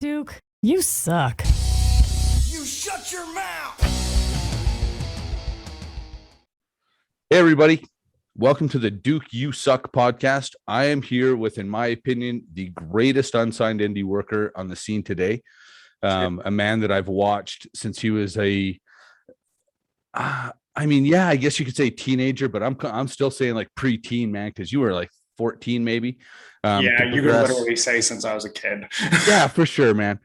Duke, you suck. You shut your mouth! Hey, everybody. Welcome to the Duke You Suck podcast. I am here with, in my opinion, the greatest unsigned indie worker on the scene today. A man that I've watched since he was I guess you could say teenager, but I'm still saying like pre-teen, man, because you were like 14 maybe. You could literally say since I was a kid. Yeah, for sure, man.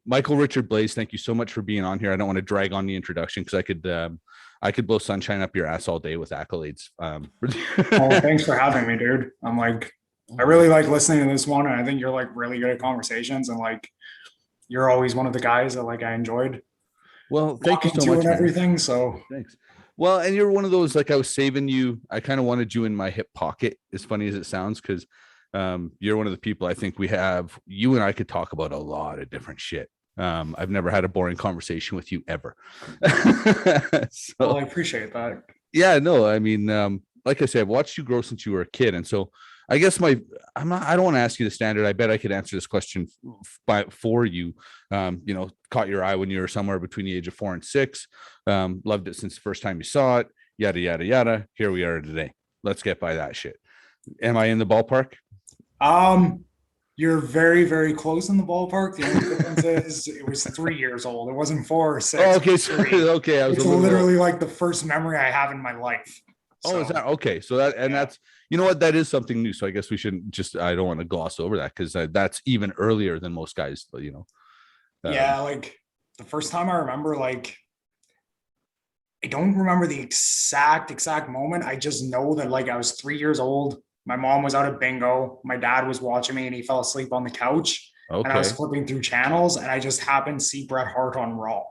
Michael Richard Blais, thank you so much for being on here. I don't want to drag on the introduction because I could blow sunshine up your ass all day with accolades. Thanks for having me, dude. I really like listening to this one, and I think you're like really good at conversations, and like you're always one of the guys that like I enjoyed. Well, thank you so much. And everything. So thanks. Well, and you're one of those, like I was saving you. I kind of wanted you in my hip pocket, as funny as it sounds, because you're one of the people I think you and I could talk about a lot of different shit. I've never had a boring conversation with you ever. Well, I appreciate that. Yeah, no, I mean, like I said, I've watched you grow since you were a kid. And so I guess I don't want to ask you the standard. I bet I could answer this question for you. Caught your eye when you were somewhere between the age of 4 and 6. Loved it since the first time you saw it, yada, yada, yada. Here we are today. Let's get by that shit. Am I in the ballpark? You're very, very close in the ballpark. The only difference is it was 3 years old. It wasn't 4 or 6. Oh, okay. Okay. It's literally like the first memory I have in my life. Oh, is that okay? So that's, you know what, that is something new. So I guess we shouldn't I don't want to gloss over that because that's even earlier than most guys, Like the first time I remember, like, I don't remember the exact moment. I just know that like I was 3 years old. My mom was out at bingo. My dad was watching me and he fell asleep on the couch. Okay. And I was flipping through channels and I just happened to see Bret Hart on Raw.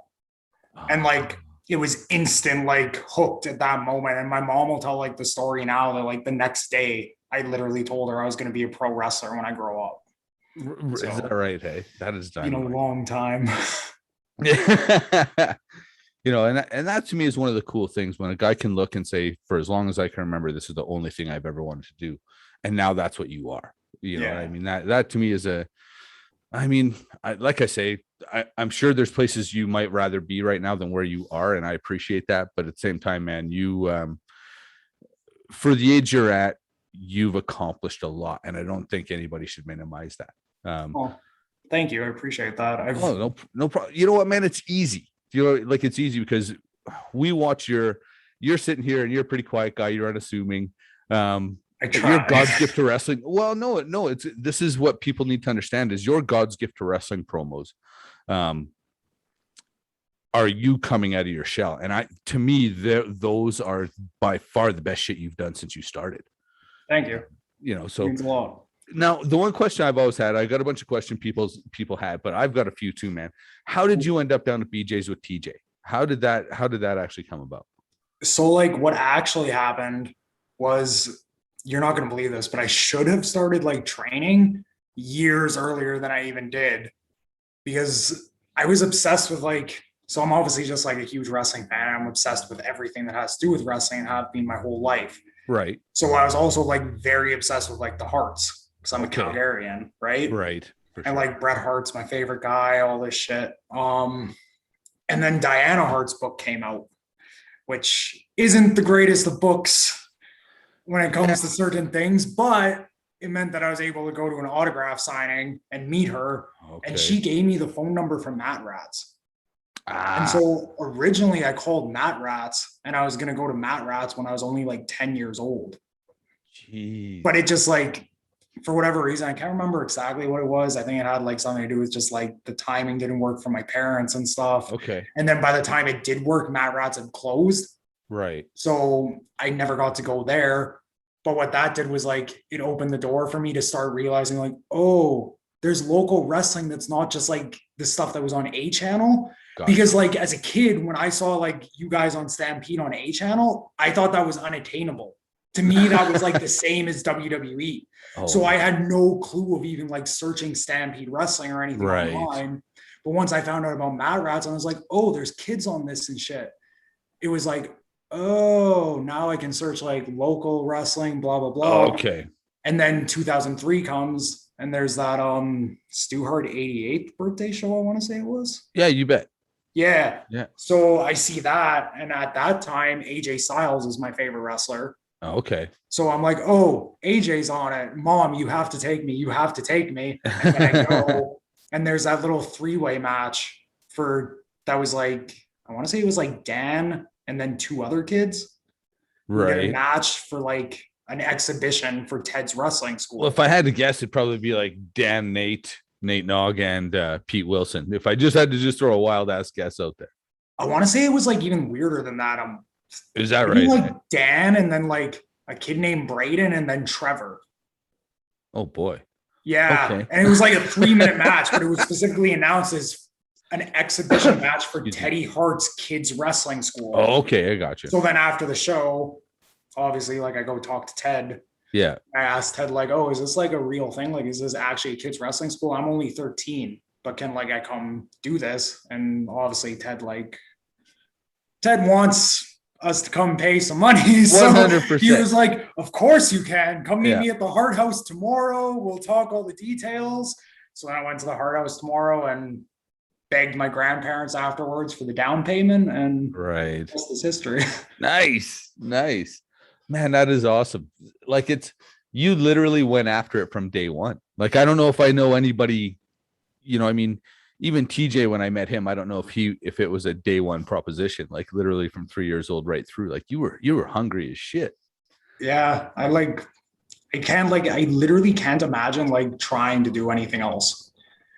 And like, it was instant, like hooked at that moment. And my mom will tell like the story now that like the next day I literally told her I was going to be a pro wrestler when I grow up. Is that right? Hey, that is done. A long time. And that to me is one of the cool things when a guy can look and say, for as long as I can remember, this is the only thing I've ever wanted to do. And now that's what you are. I mean, that to me is like I say, I'm sure there's places you might rather be right now than where you are. And I appreciate that. But at the same time, man, you, for the age you're at, you've accomplished a lot. And I don't think anybody should minimize that. Thank you. I appreciate that. No problem. You know what, man, it's easy. It's easy because we watch you're sitting here and you're a pretty quiet guy. You're unassuming. I try. Your God's gift to wrestling. Well, no, this is what people need to understand is your God's gift to wrestling promos. Are you coming out of your shell? And to me, those are by far the best shit you've done since you started. Thank you. So means a lot. Now, the one question I've always had, I got a bunch of questions people had, but I've got a few too, man. How did you end up down at BJ's with TJ? How did that actually come about? So like what actually happened was, you're not going to believe this, but I should have started like training years earlier than I even did because I was obsessed with so I'm obviously just like a huge wrestling fan. I'm obsessed with everything that has to do with wrestling and have been my whole life. Right. So I was also like very obsessed with like the Hearts because I'm a Calgarian, right? Right. Sure. And like Bret Hart's my favorite guy, all this shit. And then Diana Hart's book came out, which isn't the greatest of books when it comes to certain things, but it meant that I was able to go to an autograph signing and meet her. Okay. And she gave me the phone number from Matt Rats. And so originally I called Matt Rats and I was going to go to Matt Rats when I was only like 10 years old. Jeez. But it just like, for whatever reason, I can't remember exactly what it was. I think it had like something to do with just like the timing didn't work for my parents and stuff. Okay. And then by the time it did work, Matt Rats had closed. Right. So I never got to go there. But what that did was like, it opened the door for me to start realizing like, oh, there's local wrestling that's not just like the stuff that was on A channel. Gotcha. Because like as a kid, when I saw like you guys on Stampede on A channel, I thought that was unattainable. To me, that was like the same as WWE. Oh. So I had no clue of even like searching Stampede Wrestling or anything online. But once I found out about Matt Rats, I was like, oh, there's kids on this and shit. It was like, oh, now I can search like local wrestling, blah, blah, blah. Okay. And then 2003 comes and there's that Stu Hart 88th birthday show, I want to say it was. Yeah, you bet. Yeah. Yeah. So I see that, and at that time, AJ Styles is my favorite wrestler. Oh, okay. So I'm like, oh, AJ's on it. Mom, you have to take me. You have to take me. And then I go, and there's that little three-way match that was like, I want to say it was like Dan and then two other kids. Right. Match for like an exhibition for Ted's wrestling school. Well, if I had to guess, it'd probably be like Dan, Nate Nog, and Pete Wilson. If I just had to just throw a wild ass guess out there. I want to say it was like even weirder than that. Is that right? Like Dan and then like a kid named Braden and then Trevor. Oh boy. Yeah. Okay. And it was like a 3-minute match, but it was specifically announced as an exhibition match for Teddy Hart's kids wrestling school. Oh, okay. I got you. So then after the show, obviously, like I go talk to Ted. Yeah. I asked Ted, like, oh, is this like a real thing? Like, is this actually a kids wrestling school? I'm only 13, but can like I come do this? And obviously Ted wants us to come pay some money. So 100%. He was like, of course you can. Come meet me at the Hart House tomorrow. We'll talk all the details. So then I went to the Hart House tomorrow and begged my grandparents afterwards for the down payment, and right. That's this history. Nice. Man, that is awesome. Like you literally went after it from day one. Like, I don't know if I know anybody, I mean, even TJ, when I met him, I don't know if it was a day one proposition, like literally from 3 years old right through. Like you were hungry as shit. Yeah. I literally can't imagine like trying to do anything else.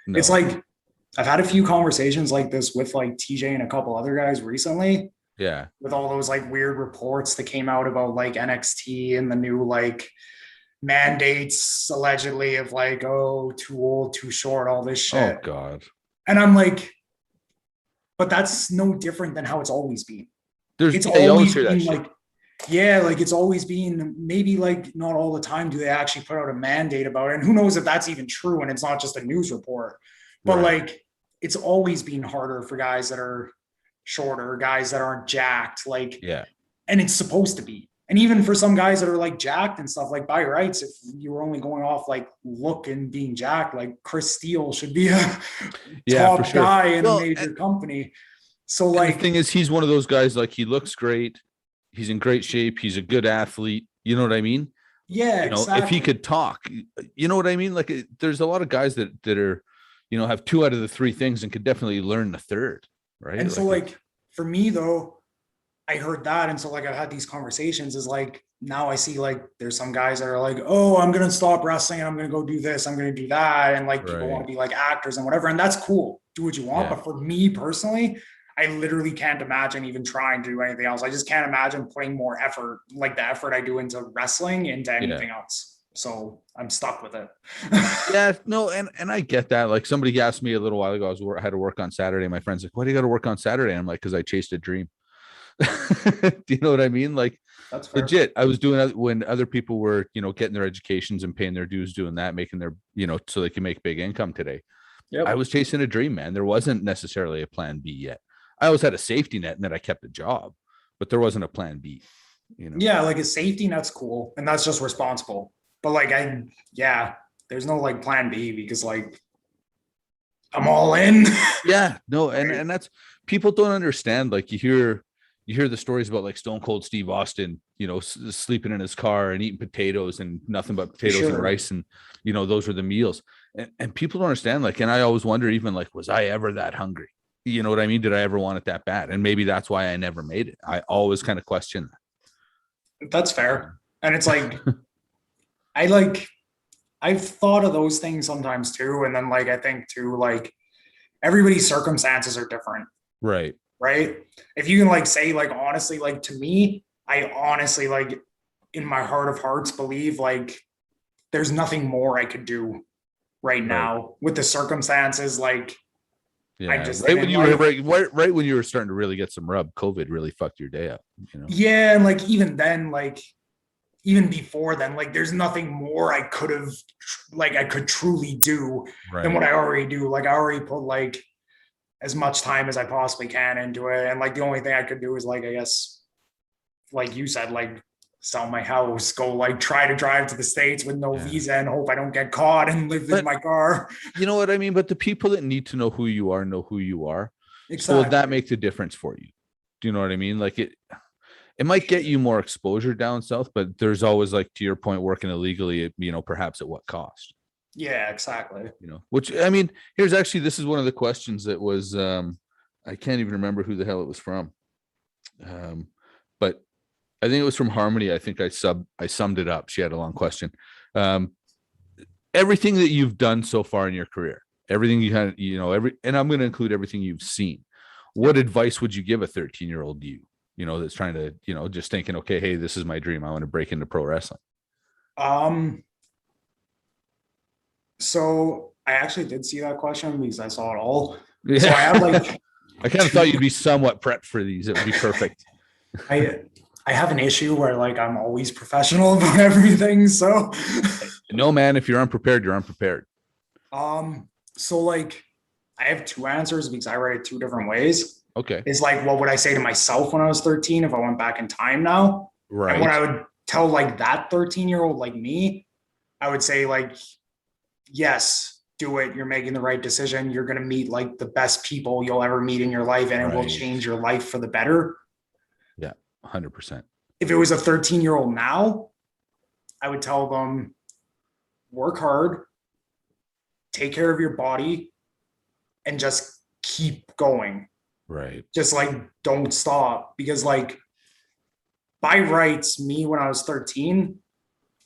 No. It's like, I've had a few conversations like this with like TJ and a couple other guys recently. Yeah. With all those like weird reports that came out about like NXT and the new like mandates allegedly of like, oh, too old, too short, all this shit. Oh God. And I'm like, but that's no different than how it's always been. It's always been like, like it's always been, maybe like not all the time do they actually put out a mandate about it. And who knows if that's even true and it's not just a news report. But like, it's always been harder for guys that are shorter, guys that aren't jacked. Like, yeah. And it's supposed to be. And even for some guys that are like jacked and stuff, like by rights, if you were only going off like look and being jacked, like Chris Steele should be a top guy in a major company. So like, the thing is, he's one of those guys, like he looks great. He's in great shape. He's a good athlete. You know what I mean? Yeah. Exactly. If he could talk, you know what I mean? Like there's a lot of guys that are, have 2 out of the 3 things and could definitely learn the third. Right. And so like for me though, I heard that. And so like I've had these conversations is like, now I see like there's some guys that are like, oh, I'm going to stop wrestling and I'm going to go do this. I'm going to do that. And like people want to be like actors and whatever. And that's cool. Do what you want. Yeah. But for me personally, I literally can't imagine even trying to do anything else. I just can't imagine putting more effort, like the effort I do into wrestling, into anything else. So I'm stuck with it. Yeah, no, and I get that. Like somebody asked me a little while ago, I had to work on Saturday. My friend's like, why do you got to work on Saturday? I'm like, because I chased a dream. Do you know what I mean? Like, that's fair. Legit. I was doing it when other people were, getting their educations and paying their dues, doing that, making their, so they can make big income today. Yep. I was chasing a dream, man. There wasn't necessarily a plan B yet. I always had a safety net and that I kept a job, but there wasn't a plan B. Yeah, like a safety net's cool, and that's just responsible. But like there's no like plan B because like I'm all in. Yeah, no, and that's, people don't understand. Like you hear the stories about like Stone Cold Steve Austin, sleeping in his car and eating potatoes and nothing but potatoes and rice, and those were the meals. And people don't understand. Like, and I always wonder, even like, was I ever that hungry? You know what I mean? Did I ever want it that bad? And maybe that's why I never made it. I always kind of question that. That's fair. And it's like, I've thought of those things sometimes too. And then like, I think too, like everybody's circumstances are different. Right. Right. If you can like say, like, honestly, like to me, I honestly, like in my heart of hearts believe like there's nothing more I could do right now with the circumstances. Like, yeah, I just right when you were right when you were starting to really get some rub, COVID really fucked your day up. Yeah, and like even then, like even before then, like there's nothing more I could have, like I could truly do than what I already do. Like I already put like as much time as I possibly can into it, and like the only thing I could do is like, I guess, like you said, like sell my house, go like try to drive to the States with no Yeah. visa and hope I don't get caught and live in my car. You know what I mean? But the people that need to know who you are know who you are. So that makes a difference for you. Do you know what I mean? Like it might get you more exposure down south, but there's always, like, to your point, working illegally, perhaps at what cost? Yeah, exactly. Which, I mean, this is one of the questions that was, I can't even remember who the hell it was from. But I think it was from Harmony. I think I summed it up. She had a long question. Everything that you've done so far in your career, everything you had, and I'm going to include everything you've seen. What advice would you give a 13-year-old that's trying to, just thinking, okay, hey, this is my dream. I want to break into pro wrestling. So I actually did see that question because I saw it all. Yeah. So I have like, I kind of thought you'd be somewhat prepped for these. It would be perfect. I have an issue where like I'm always professional about everything. So no, man, if you're unprepared, you're unprepared. So like I have two answers because I write it two different ways. Okay. It's like, what would I say to myself when I was 13 if I went back in time now? Right. And what I would tell like that 13-year-old like me, I would say like, yes, do it. You're making the right decision. You're going to meet like the best people you'll ever meet in your life, and it will change your life for the better. Yeah, 100%. If it was a 13-year-old now, I would tell them, work hard, take care of your body, and just keep going. Right. Just like, don't stop. Because like by rights, me when I was 13,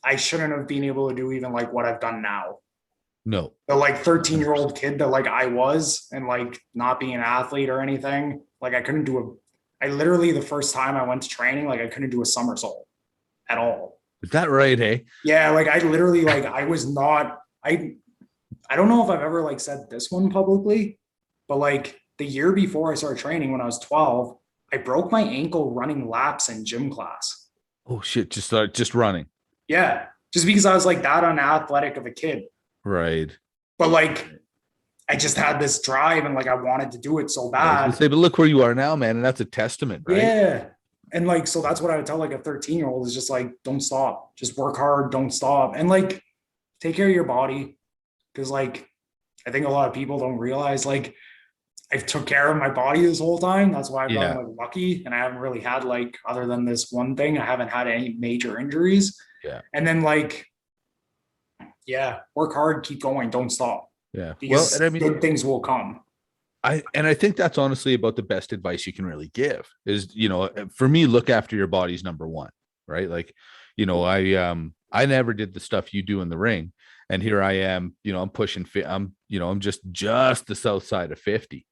I shouldn't have been able to do even like what I've done now. No. The like 13-year-old kid that like I was, and like not being an athlete or anything, like I couldn't do I literally, the first time I went to training, like I couldn't do a somersault at all. Is that right? Hey. Yeah. Like I literally, like I was not, I don't know if I've ever like said this one publicly, but like the year before I started training when I was 12, I broke my ankle running laps in gym class. Oh shit. Just running. Yeah. Just because I was like that unathletic of a kid. Right. But like, I just had this drive and like, I wanted to do it so bad. But look where you are now, man. And that's a testament, right? Yeah. And like, so that's what I would tell like a 13-year-old is just like, don't stop, just work hard. Don't stop. And like, take care of your body. Cause like, I think a lot of people don't realize like I've took care of my body this whole time. That's why I've gotten like lucky. And I haven't really had like, other than this one thing, I haven't had any major injuries. Yeah. And then like, yeah, work hard, keep going, don't stop. Yeah. Because well, and I mean, good things will come. I think that's honestly about the best advice you can really give is, for me, look after your body's number one, right? Like, I never did the stuff you do in the ring, and here I am, I'm pushing, I'm just the south side of 50,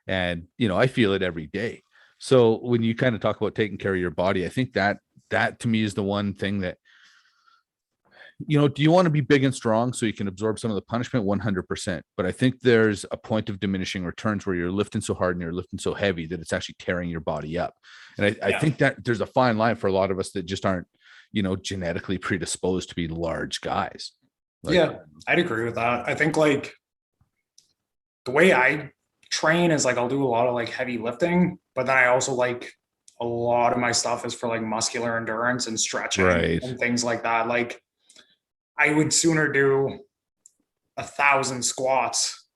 and, I feel it every day. So when you kind of talk about taking care of your body, I think that to me is the one thing that, do you want to be big and strong so you can absorb some of the punishment? 100%. But I think there's a point of diminishing returns where you're lifting so hard and you're lifting so heavy that it's actually tearing your body up. And I think that there's a fine line for a lot of us that just aren't, genetically predisposed to be large guys. Like, yeah, I'd agree with that. I think like the way I train is like, I'll do a lot of like heavy lifting, but then I also like a lot of my stuff is for like muscular endurance and stretching and things like that. Like, I would sooner do 1,000 squats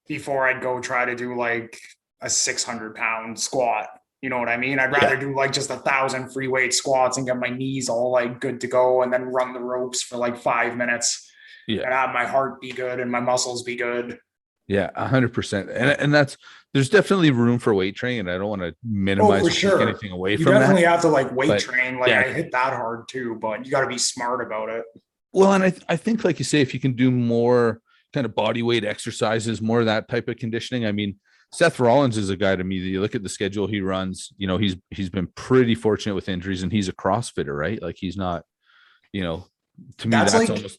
before I'd go try to do like a 600-pound squat. You know what I mean? I'd rather do like just 1,000 free weight squats and get my knees all like good to go, and then run the ropes for like 5 minutes and have my heart be good and my muscles be good. Yeah, 100%. And there's definitely room for weight training, and I don't want to minimize anything away from that. You definitely have to like weight train. Like I hit that hard too, but you got to be smart about it. Well, and I think, like you say, if you can do more kind of body weight exercises, more of that type of conditioning. I mean, Seth Rollins is a guy to me that you look at the schedule he runs, he's been pretty fortunate with injuries, and he's a CrossFitter, right? Like he's not, to me,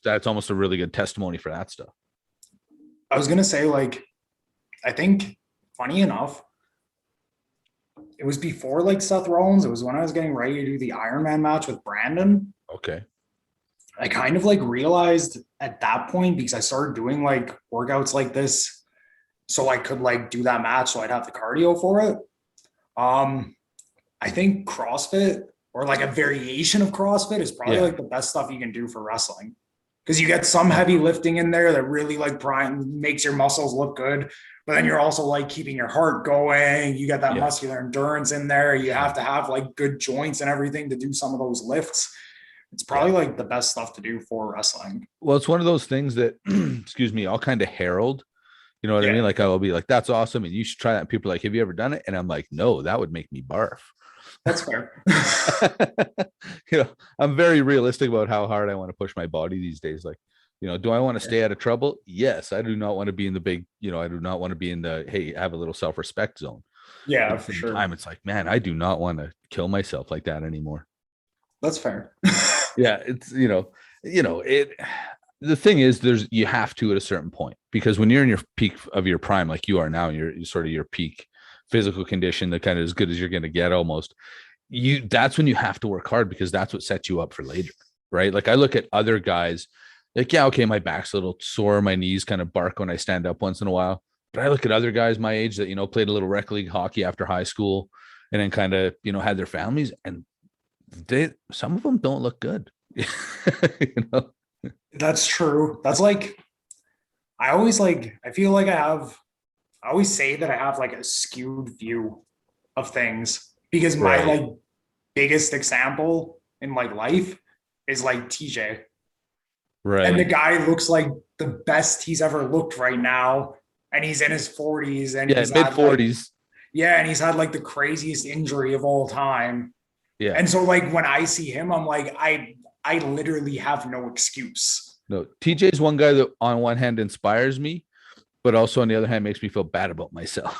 that's almost a really good testimony for that stuff. I was going to say, like, I think funny enough, it was before like Seth Rollins. It was when I was getting ready to do the Ironman match with Brandon. Okay. I kind of like realized at that point, because I started doing like workouts like this so I could like do that match, so I'd have the cardio for it. I think CrossFit or like a variation of CrossFit is probably Yeah. like the best stuff you can do for wrestling. Because you get some heavy lifting in there that really like makes your muscles look good. But then you're also like keeping your heart going. You got that muscular endurance in there. You have to have like good joints and everything to do some of those lifts. It's probably like the best stuff to do for wrestling. Well, it's one of those things that, excuse me, I'll kind of herald. You know what I mean? Like I'll be like, that's awesome. And you should try that. And people are like, have you ever done it? And I'm like, no, that would make me barf. That's fair. You know, I'm very realistic about how hard I want to push my body these days. Like, you know, do I want to stay out of trouble? Yes. I do not want to be in the big, you know, I do not want to be in the, hey, have a little self-respect zone. Yeah, At the for same sure. time, it's like, man, I do not want to kill myself like that anymore. That's fair. Yeah. It's, the thing is, you have to at a certain point, because when you're in your peak of your prime, like you are now, you're sort of your peak physical condition, that kind of as good as you're going to get almost, that's when you have to work hard, because that's what sets you up for later. Right. Like I look at other guys like, yeah, okay, my back's a little sore, my knees kind of bark when I stand up once in a while. But I look at other guys my age that, you know, played a little rec league hockey after high school and then kind of, you know, had their families, and some of them don't look good. You know? That's true. That's like, I always say that I have like a skewed view of things, because my like biggest example in like life is like TJ. Right. And the guy looks like the best he's ever looked right now. And he's in his 40s and he's mid 40s. And he's had like the craziest injury of all time. Yeah. And so like when I see him, I'm like, I literally have no excuse. No, TJ is one guy that on one hand inspires me, but also on the other hand makes me feel bad about myself.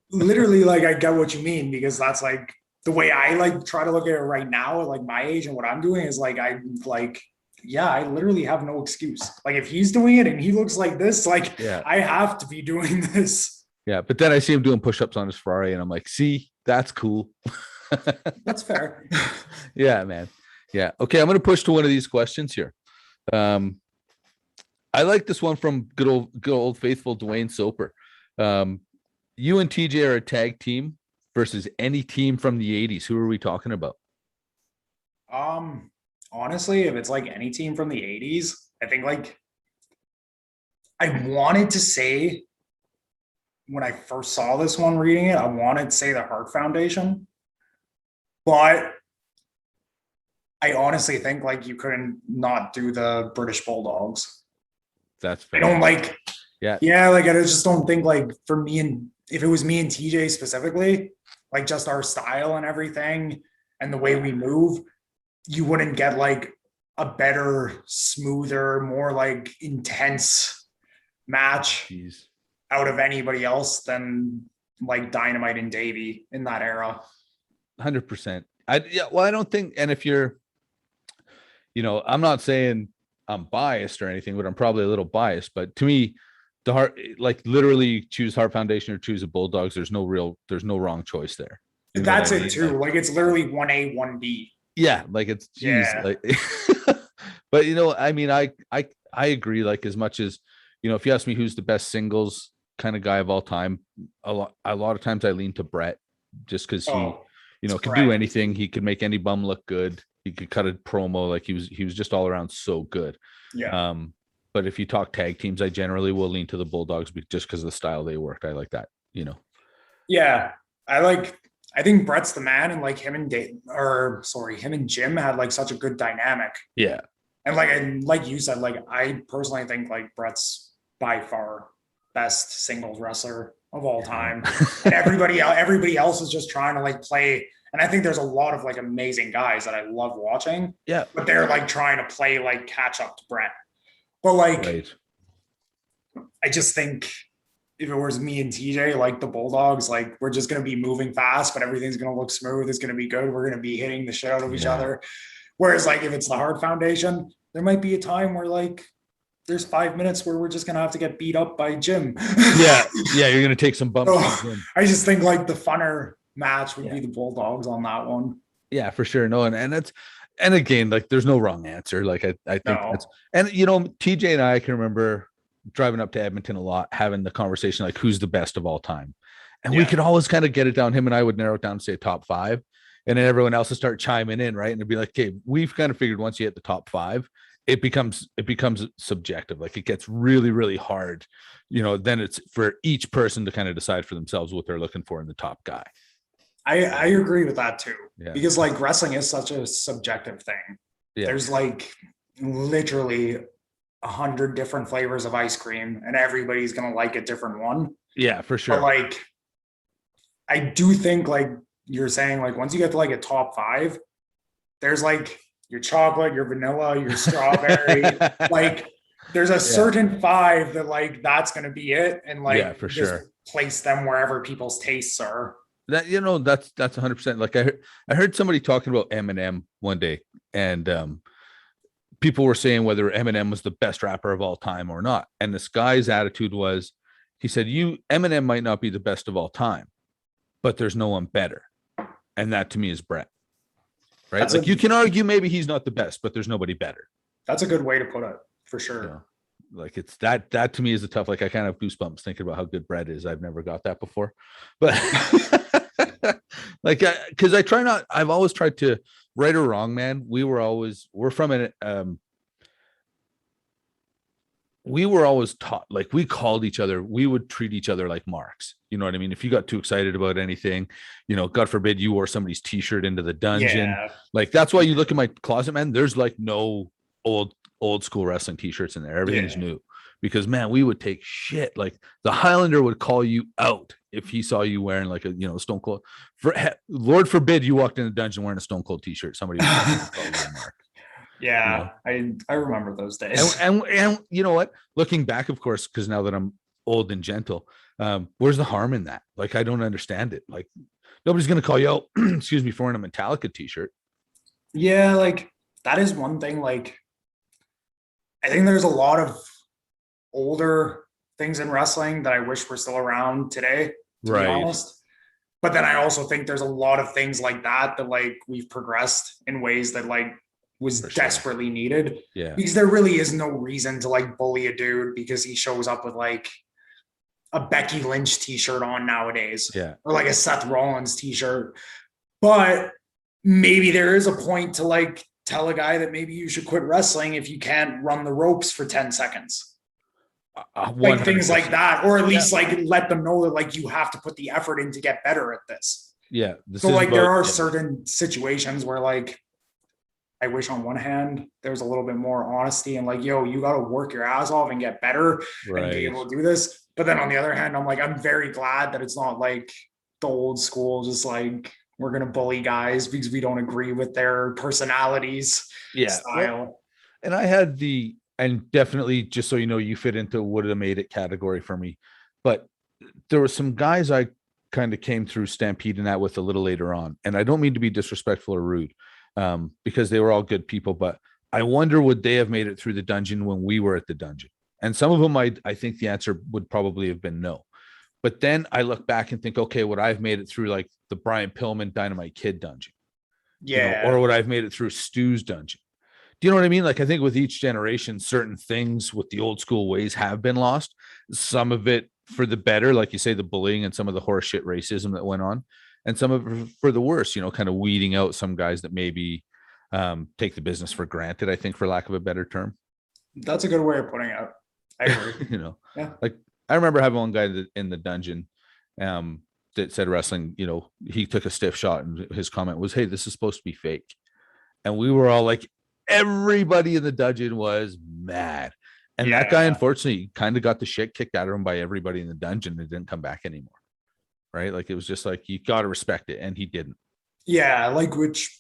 Literally, like I get what you mean, because that's like the way I like try to look at it right now at like my age, and what I'm doing is like, I literally have no excuse. Like if he's doing it and he looks like this, like I have to be doing this. Yeah. But then I see him doing push-ups on his Ferrari and I'm like, see, that's cool. That's fair. Yeah, man. Yeah. Okay. I'm going to push to one of these questions here. I like this one from good old faithful Dwayne Soper. You and TJ are a tag team versus any team from the 80s. Who are we talking about? Honestly, if it's like any team from the 80s, I think like I wanted to say, when I first saw this one reading it, I wanted to say the Hart Foundation, but I honestly think like you couldn't not do the British Bulldogs. That's fair. I don't like, like I just don't think like for me, and if it was me and TJ specifically, like just our style and everything and the way we move, you wouldn't get like a better, smoother, more like intense match out of anybody else than like Dynamite and Davey in that era. 100%. I don't think, and if you're, you know, I'm not saying I'm biased or anything, but I'm probably a little biased. But to me, the Hart, like literally choose Hart Foundation or choose the Bulldogs. There's no wrong choice there. You know that's it too. Like it's literally 1A, 1B. Yeah, like it's like, but you know, I mean, I agree. Like as much as, you know, if you ask me who's the best singles kind of guy of all time, a lot of times I lean to Brett, just because he, you know, could do anything. He could make any bum look good. He could cut a promo. Like he was just all around so good. Yeah. But if you talk tag teams, I generally will lean to the Bulldogs just because of the style they worked. I like that, you know. Yeah, I think Brett's the man, and like him and Jim had like such a good dynamic. Yeah. And like you said, like I personally think like Brett's by far best singles wrestler of all time. And everybody else is just trying to like play. And I think there's a lot of like amazing guys that I love watching. Yeah. But they're like trying to play like catch up to Brett. But like, I just think if it was me and TJ, like the Bulldogs, like we're just going to be moving fast, but everything's going to look smooth. It's going to be good. We're going to be hitting the shit out of each other. Whereas like if it's the Hart Foundation, there might be a time where like there's 5 minutes where we're just going to have to get beat up by Jim. Yeah. You're going to take some bumps. So, I just think like the funner match would be the Bulldogs on that one. Yeah, for sure. No, and again, like there's no wrong answer. Like I think that's, and you know, TJ and I can remember driving up to Edmonton a lot, having the conversation like who's the best of all time, and we could always kind of get it down. Him and I would narrow it down to say top 5, and then everyone else will start chiming in, right? And it'd be like, okay, we've kind of figured once you hit the top 5, it becomes subjective. Like it gets really, really hard. Then it's for each person to kind of decide for themselves what they're looking for in the top guy. I agree with that too. Yeah. Because like wrestling is such a subjective thing. Yeah. There's like literally 100 different flavors of ice cream, and everybody's gonna like a different one. Yeah, for sure. But like, I do think like you're saying, like once you get to like a top 5, there's like your chocolate, your vanilla, your strawberry, like there's a certain 5 that like that's gonna be it, and like for just sure place them wherever people's tastes are. That that's 100%. Like I heard somebody talking about Eminem one day, and people were saying whether Eminem was the best rapper of all time or not. And this guy's attitude was, he said, Eminem might not be the best of all time, but there's no one better. And that to me is Brett. Right? Like you can argue maybe he's not the best, but there's nobody better. That's a good way to put it, for sure. Yeah. Like it's that to me is a tough, like I kind of have goosebumps thinking about how good Brett is. I've never got that before, but like, cause I've always tried to, right or wrong, man. We were always taught, like we called each other, we would treat each other like marks. You know what I mean? If you got too excited about anything, God forbid you wore somebody's t-shirt into the dungeon. Yeah. Like, that's why you look at my closet, man, there's like no old school wrestling t-shirts in there. Everything's new, because man, we would take shit. Like the Highlander would call you out if he saw you wearing like a Stone Cold. Lord forbid you walked in the dungeon wearing a Stone Cold t-shirt. Somebody would call you a mark. Yeah, I remember those days. And you know what? Looking back, of course, because now that I'm old and gentle, where's the harm in that? Like I don't understand it. Like nobody's gonna call you out, excuse me, for wearing a Metallica t-shirt. Yeah, like that is one thing. Like I think there's a lot of older things in wrestling that I wish were still around today, to be honest. But then I also think there's a lot of things like that like we've progressed in ways that like was desperately needed. Yeah. Because there really is no reason to like bully a dude because he shows up with like a Becky Lynch t-shirt on nowadays. Yeah. Or like a Seth Rollins t-shirt. But maybe there is a point to like tell a guy that maybe you should quit wrestling if you can't run the ropes for 10 seconds. Like things like that, or at least like let them know that like you have to put the effort in to get better at this. Yeah. So like there are certain situations where like I wish on one hand there's a little bit more honesty and like, yo, you got to work your ass off and get better and be able to do this. But then on the other hand, I'm like, I'm very glad that it's not like the old school, just like we're going to bully guys because we don't agree with their personalities. Yeah. Style. Well, and I had and definitely, just so you know, you fit into would have made it category for me. But there were some guys I kind of came through stampeding that with a little later on. And I don't mean to be disrespectful or rude, because they were all good people, but I wonder, would they have made it through the dungeon when we were at the dungeon? And some of them, I think the answer would probably have been no. But then I look back and think, okay, would I have made it through like the Brian Pillman Dynamite Kid dungeon? Yeah. Or would I have made it through Stu's dungeon? Do you know what I mean? Like, I think with each generation, certain things with the old school ways have been lost. Some of it for the better, like you say, the bullying and some of the horseshit racism that went on, and some of it for the worse, kind of weeding out some guys that maybe take the business for granted, I think, for lack of a better term. That's a good way of putting it. I agree. Like I remember having one guy in the dungeon that said wrestling, he took a stiff shot and his comment was, "Hey, this is supposed to be fake." And we were all like, everybody in the dungeon was mad. And that guy, unfortunately, kind of got the shit kicked out of him by everybody in the dungeon and didn't come back anymore. Right? Like, it was just like, you got to respect it. And he didn't. Yeah. Like, which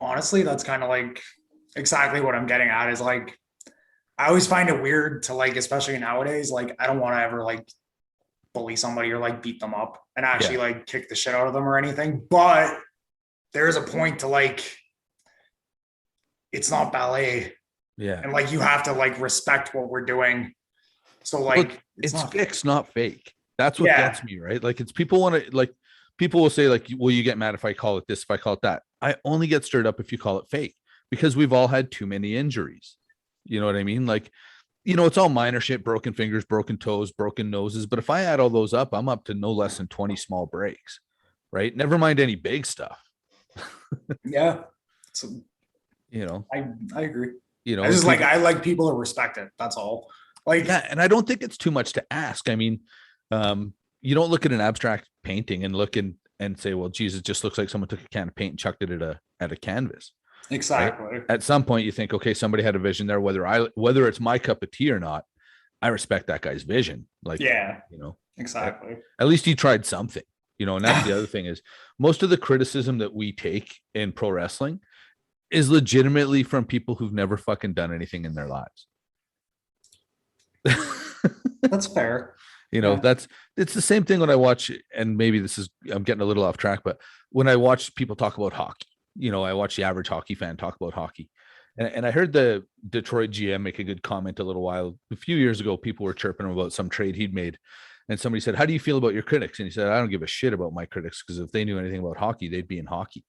honestly, that's kind of like exactly what I'm getting at is like, I always find it weird to like, especially nowadays, like, I don't want to ever like bully somebody or like beat them up and actually like kick the shit out of them or anything. But there is a point to like, it's not ballet. Yeah. And like, you have to like respect what we're doing. So like, look, it's fixed, not fake. That's what gets me, right? Like, it's people want to, like, people will say like, will you get mad if I call it this, if I call it that? I only get stirred up if you call it fake, because we've all had too many injuries. You know what I mean? Like, it's all minor shit, broken fingers, broken toes, broken noses. But if I add all those up, I'm up to no less than 20 small breaks. right? Never mind any big stuff. Yeah. So, You know, I agree. you know, I just people- I like people to respect it. That's all. Like, yeah, and I don't think it's too much to ask. I mean, you don't look at an abstract painting and look and say, well, geez, it just looks like someone took a can of paint and chucked it at a canvas. exactly. Right? At some point, you think, okay, somebody had a vision there. Whether it's my cup of tea or not, I respect that guy's vision. Like, Yeah, you know, exactly. at least he tried something. You know, and that's the other thing is most of the criticism that we take in pro wrestling is legitimately from people who've never fucking done anything in their lives. That's fair. You know, Yeah. it's the same thing when I watch, and maybe I'm getting a little off track, but when I watch people talk about hockey, you know, I watch the average hockey fan talk about hockey. And I heard the Detroit GM make a good comment a few years ago. People were chirping him about some trade he'd made. And somebody said, how do you feel about your critics? And he said, I don't give a shit about my critics, because if they knew anything about hockey, they'd be in hockey.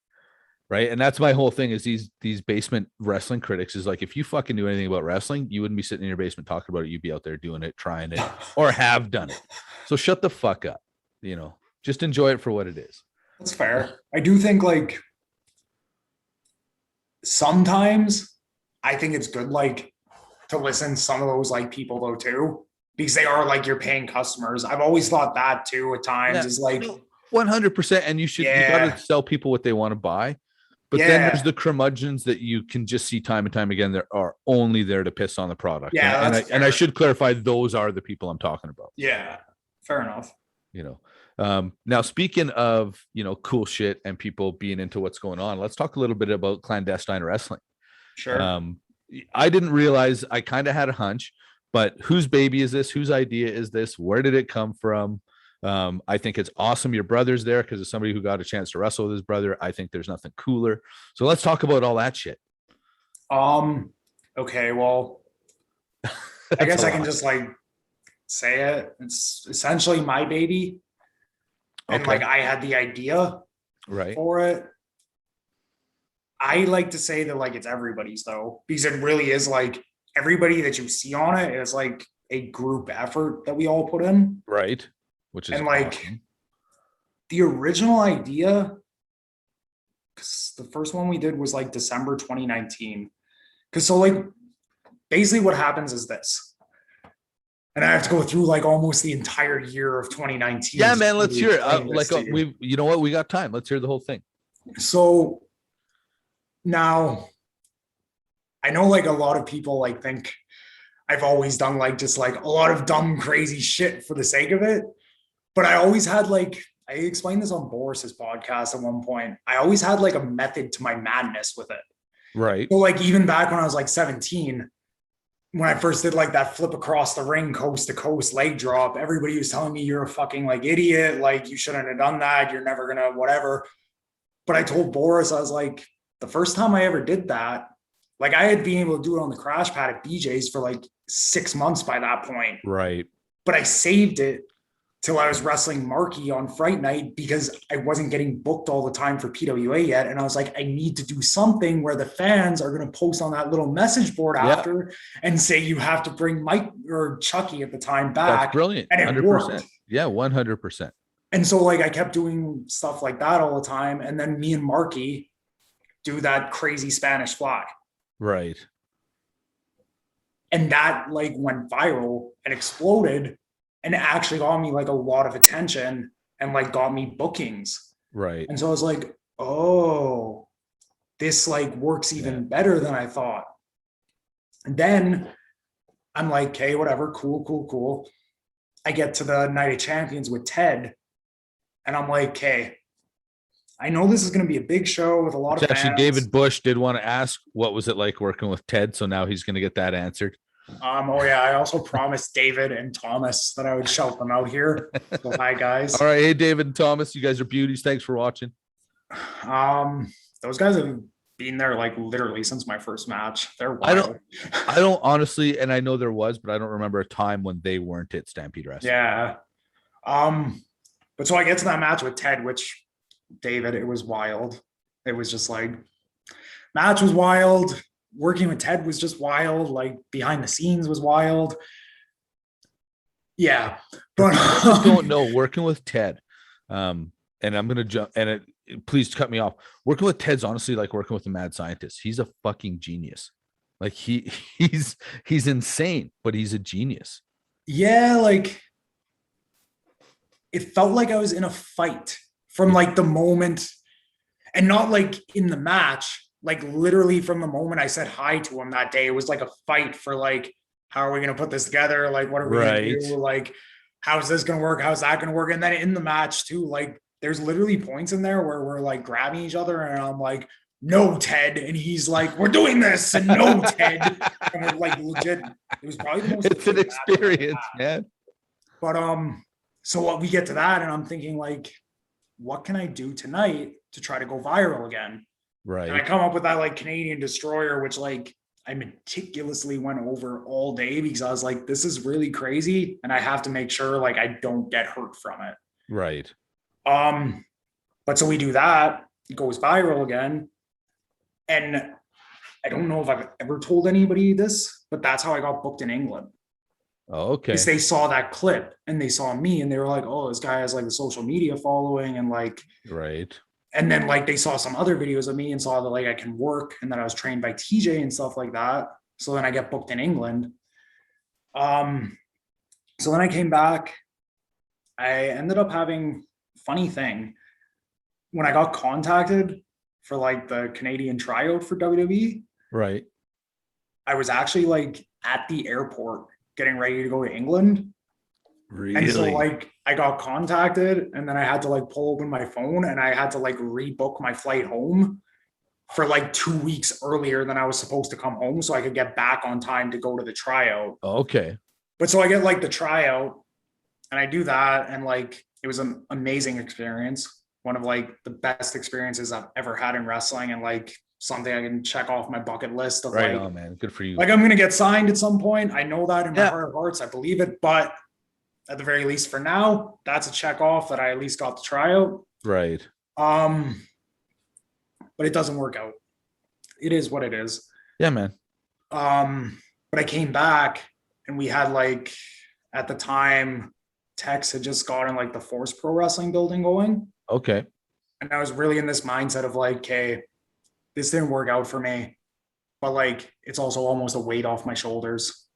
Right. And that's my whole thing is these basement wrestling critics is like, if you fucking knew anything about wrestling, you wouldn't be sitting in your basement talking about it. You'd be out there doing it, trying it, or have done it. So shut the fuck up. You know, just enjoy it for what it is. That's fair. I do think like sometimes I think it's good like to listen to some of those like people though too, because they are like your paying customers. I've always thought that too at times Yeah. is like 100%. And you got to sell people what they want to buy. But then there's the curmudgeons that you can just see time and time again that are only there to piss on the product. Yeah, and I should clarify, those are the people I'm talking about. Yeah, fair enough. You know, now speaking of, you know, cool shit and people being into what's going on, let's talk a little bit about clandestine wrestling. Sure. I didn't realize, I kind of had a hunch, but whose baby is this? Whose idea is this? Where did it come from? I think it's awesome your brother's there, because as somebody who got a chance to wrestle with his brother, I think there's nothing cooler. So let's talk about all that shit. Okay, well, I guess I can just like say it. It's essentially my baby. And like I had the idea for it. I like to say that like it's everybody's though, because it really is like everybody that you see on it is like a group effort that we all put in. Right. Which is, and like awesome. The original idea, because the first one we did was like December 2019. Because so like basically what happens is this. And I have to go through like almost the entire year of 2019. Yeah, man, let's hear it. You know what? We got time. Let's hear the whole thing. So now I know like a lot of people like think I've always done like just like a lot of dumb, crazy shit for the sake of it. But I always had like, I explained this on Boris's podcast at one point. I always had like a method to my madness with it. Right. So like even back when I was like 17, when I first did like that flip across the ring, coast to coast leg drop, everybody was telling me you're a fucking like idiot. Like you shouldn't have done that. You're never going to whatever. But I told Boris, I was like, the first time I ever did that, like I had been able to do it on the crash pad at BJ's for like 6 months by that point. Right. But I saved it till I was wrestling Marky on Fright Night because I wasn't getting booked all the time for PWA yet. And I was like, I need to do something where the fans are going to post on that little message board after and say, you have to bring Mike or Chucky at the time back. That's brilliant. And it 100%. worked. Yeah, 100%. And so like I kept doing stuff like that all the time. And then me and Marky do that crazy Spanish fly. Right. And that like went viral and exploded and it actually got me like a lot of attention and like got me bookings. Right. And so I was like, oh, this like works even better than I thought. And then I'm like, okay, whatever, cool. I get to the Night of Champions with Ted and I'm like, okay, I know this is going to be a big show with a lot of fans. Actually, David Bush did want to ask, what was it like working with Ted? So now he's going to get that answered. Oh yeah, I also promised David and Thomas that I would shout them out here. So hi guys. All right, hey David and Thomas, you guys are beauties. Thanks for watching. Those guys have been there like literally since my first match. They're wild. I don't honestly, and I know there was, but I don't remember a time when they weren't at Stampede Wrestling. Yeah. But so I get to that match with Ted, which David, it was wild. It was just like match was wild. Working with Ted was just wild. Like behind the scenes was wild. Yeah. But I just don't know, working with Ted. and I'm gonna jump and please cut me off. Working with Ted's honestly like working with a mad scientist. He's a fucking genius. Like he's insane, but he's a genius. Yeah, like it felt like I was in a fight from like the moment, and not like in the match, like literally from the moment I said hi to him that day. It was like a fight for like, how are we going to put this together? Like, what are we going to do? Like, how's this going to work? How's that going to work? And then in the match too, like there's literally points in there where we're like grabbing each other and I'm like, no, Ted. And he's like, we're doing this. And no, Ted. And we're like legit. It was probably the most. It's an experience, man. But, so what we get to that and I'm thinking like, what can I do tonight to try to go viral again? Right. And I come up with that like Canadian Destroyer, which like I meticulously went over all day because I was like, this is really crazy. And I have to make sure like I don't get hurt from it. Right. But so we do that, it goes viral again. And I don't know if I've ever told anybody this, but that's how I got booked in England. Oh, okay. Because they saw that clip and they saw me and they were like, oh, this guy has like the social media following and like, right. And then like they saw some other videos of me and saw that like I can work and that I was trained by TJ and stuff like that. So then I get booked in England. So then I came back. I ended up having funny thing. When I got contacted for like the Canadian tryout for WWE, right. I was actually like at the airport getting ready to go to England. Really? And so like I got contacted and then I had to like pull open my phone and I had to like rebook my flight home for like 2 weeks earlier than I was supposed to come home so I could get back on time to go to the tryout. Okay. But so I get like the tryout and I do that and like it was an amazing experience. One of like the best experiences I've ever had in wrestling and like something I can check off my bucket list of right like, on, man. Good for you. Like I'm going to get signed at some point. I know that in my Yeah. heart of hearts, I believe it, but at the very least for now, that's a check off that I at least got the tryout. Right. But it doesn't work out. It is what it is. Yeah, man. But I came back and we had like, at the time, Tex had just gotten like the Force Pro Wrestling building going. Okay. And I was really in this mindset of like, okay, this didn't work out for me, but like, it's also almost a weight off my shoulders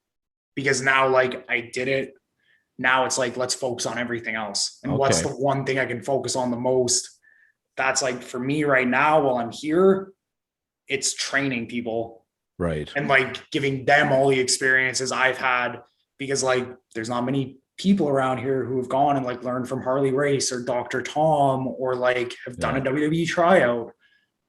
because now like I did it. Now it's like, let's focus on everything else. And what's the one thing I can focus on the most? That's like for me right now, while I'm here, it's training people. Right. And like giving them all the experiences I've had, because like, there's not many people around here who have gone and like learned from Harley Race or Dr. Tom, or like have done a WWE tryout,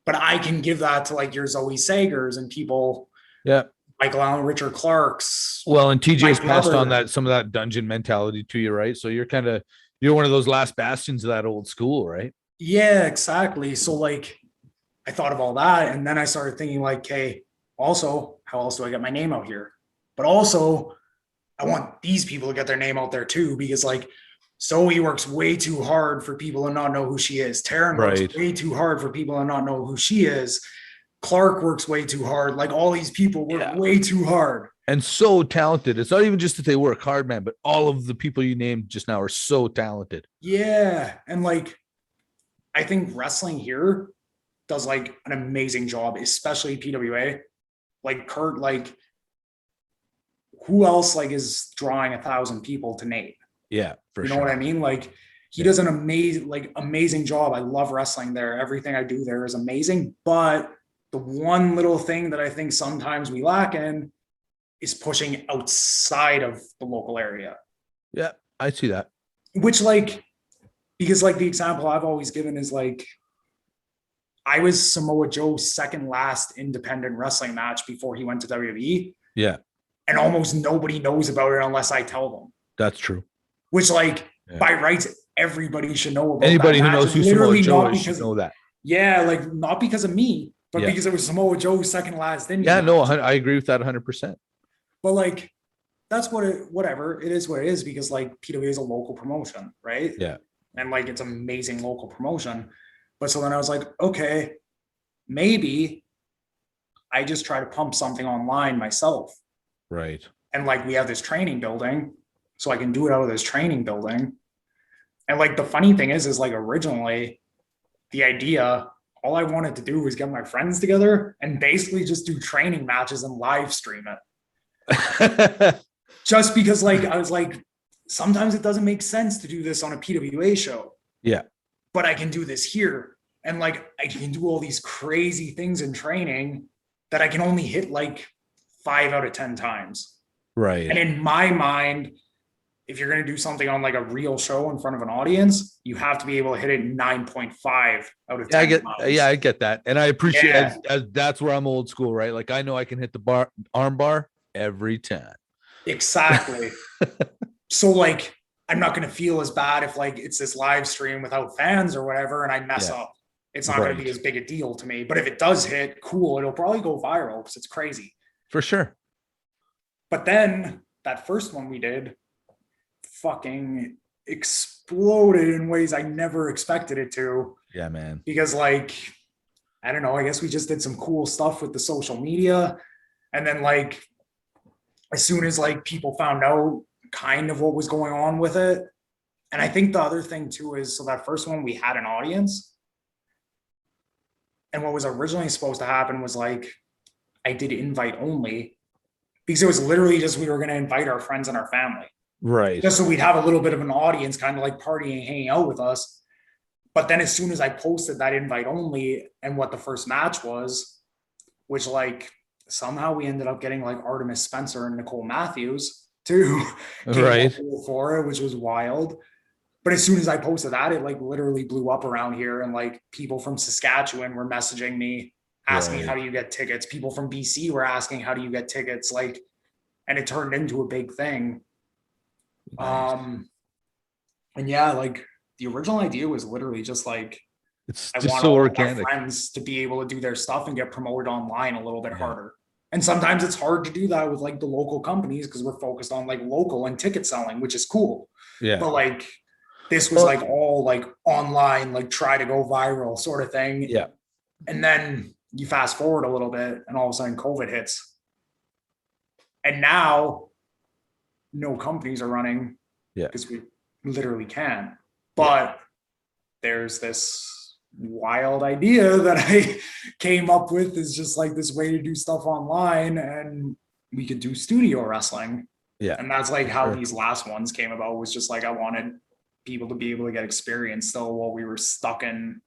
but I can give that to like your Zoe Sagers and people. Yeah. Michael Allen, Richard Clark's. Well, and TJ's passed brother. on that, some of that dungeon mentality to you, right? So you're one of those last bastions of that old school, right? Yeah, exactly. So like, I thought of all that. And then I started thinking like, hey, also, how else do I get my name out here? But also I want these people to get their name out there too, because like Zoe works way too hard for people to not know who she is. Taryn works way too hard for people to not know who she is. Clark works way too hard. Like all these people work way too hard. And so talented. It's not even just that they work hard, man, but all of the people you named just now are so talented. Yeah. And like, I think wrestling here does like an amazing job, especially PWA. Like Kurt, like who else like is drawing 1,000 people to Nate? Yeah, for you sure. know what I mean? Like he does an amazing job. I love wrestling there. Everything I do there is amazing. But the one little thing that I think sometimes we lack in is pushing outside of the local area. Yeah, I see that. Which like, because like the example I've always given is like, I was Samoa Joe's second last independent wrestling match before he went to WWE. Yeah. And almost nobody knows about it unless I tell them. That's true. Which like by rights, everybody should know about. Anybody who knows who Samoa Joe is should know that. Yeah, like not because of me, but because it was Samoa Joe's second last. Yeah, no, I agree with that 100%. But like, that's whatever it is what it is, because like PWA is a local promotion, right? Yeah. And like, it's amazing local promotion. But so then I was like, okay, maybe I just try to pump something online myself. Right. And like, we have this training building, so I can do it out of this training building. And like the funny thing is like originally the idea, all I wanted to do was get my friends together and basically just do training matches and live stream it. Just because like I was like, sometimes it doesn't make sense to do this on a PWA show. Yeah. But I can do this here. And like I can do all these crazy things in training that I can only hit like 5 out of 10 times. Right. And in my mind, if you're going to do something on like a real show in front of an audience, you have to be able to hit it 9.5 out of 10. I get that. And I appreciate that's where I'm old school, right? Like I know I can hit the arm bar every time. Exactly. So like, I'm not going to feel as bad if like it's this live stream without fans or whatever, and I mess up. It's not going to be as big a deal to me. But if it does hit, cool, it'll probably go viral because it's crazy. For sure. But then that first one we did fucking exploded in ways I never expected it to. Yeah, man. Because like, I don't know, I guess we just did some cool stuff with the social media. And then like, as soon as like people found out kind of what was going on with it. And I think the other thing too is, so that first one we had an audience. And what was originally supposed to happen was like, I did invite only because it was literally just, we were going to invite our friends and our family. Right. Just so we'd have a little bit of an audience kind of like partying, hanging out with us. But then as soon as I posted that invite only and what the first match was, which like somehow we ended up getting like Artemis Spencer and Nicole Matthews too. Right. For it, which was wild. But as soon as I posted that, it like literally blew up around here. And like people from Saskatchewan were messaging me, asking how do you get tickets? People from BC were asking, how do you get tickets? Like, and it turned into a big thing. Nice. And yeah, like the original idea was literally just like, it's I just want so all organic. my friends to be able to do their stuff and get promoted online a little bit harder. And sometimes it's hard to do that with like the local companies because we're focused on like local and ticket selling, which is cool. Yeah. But like this was like all like online, like try to go viral sort of thing. Yeah. And then you fast forward a little bit and all of a sudden COVID hits. And now no companies are running because we literally can't. But there's this wild idea that I came up with, is just like this way to do stuff online, and we could do studio wrestling. Yeah. And that's like how these last ones came about, was just like I wanted people to be able to get experience still while we were stuck in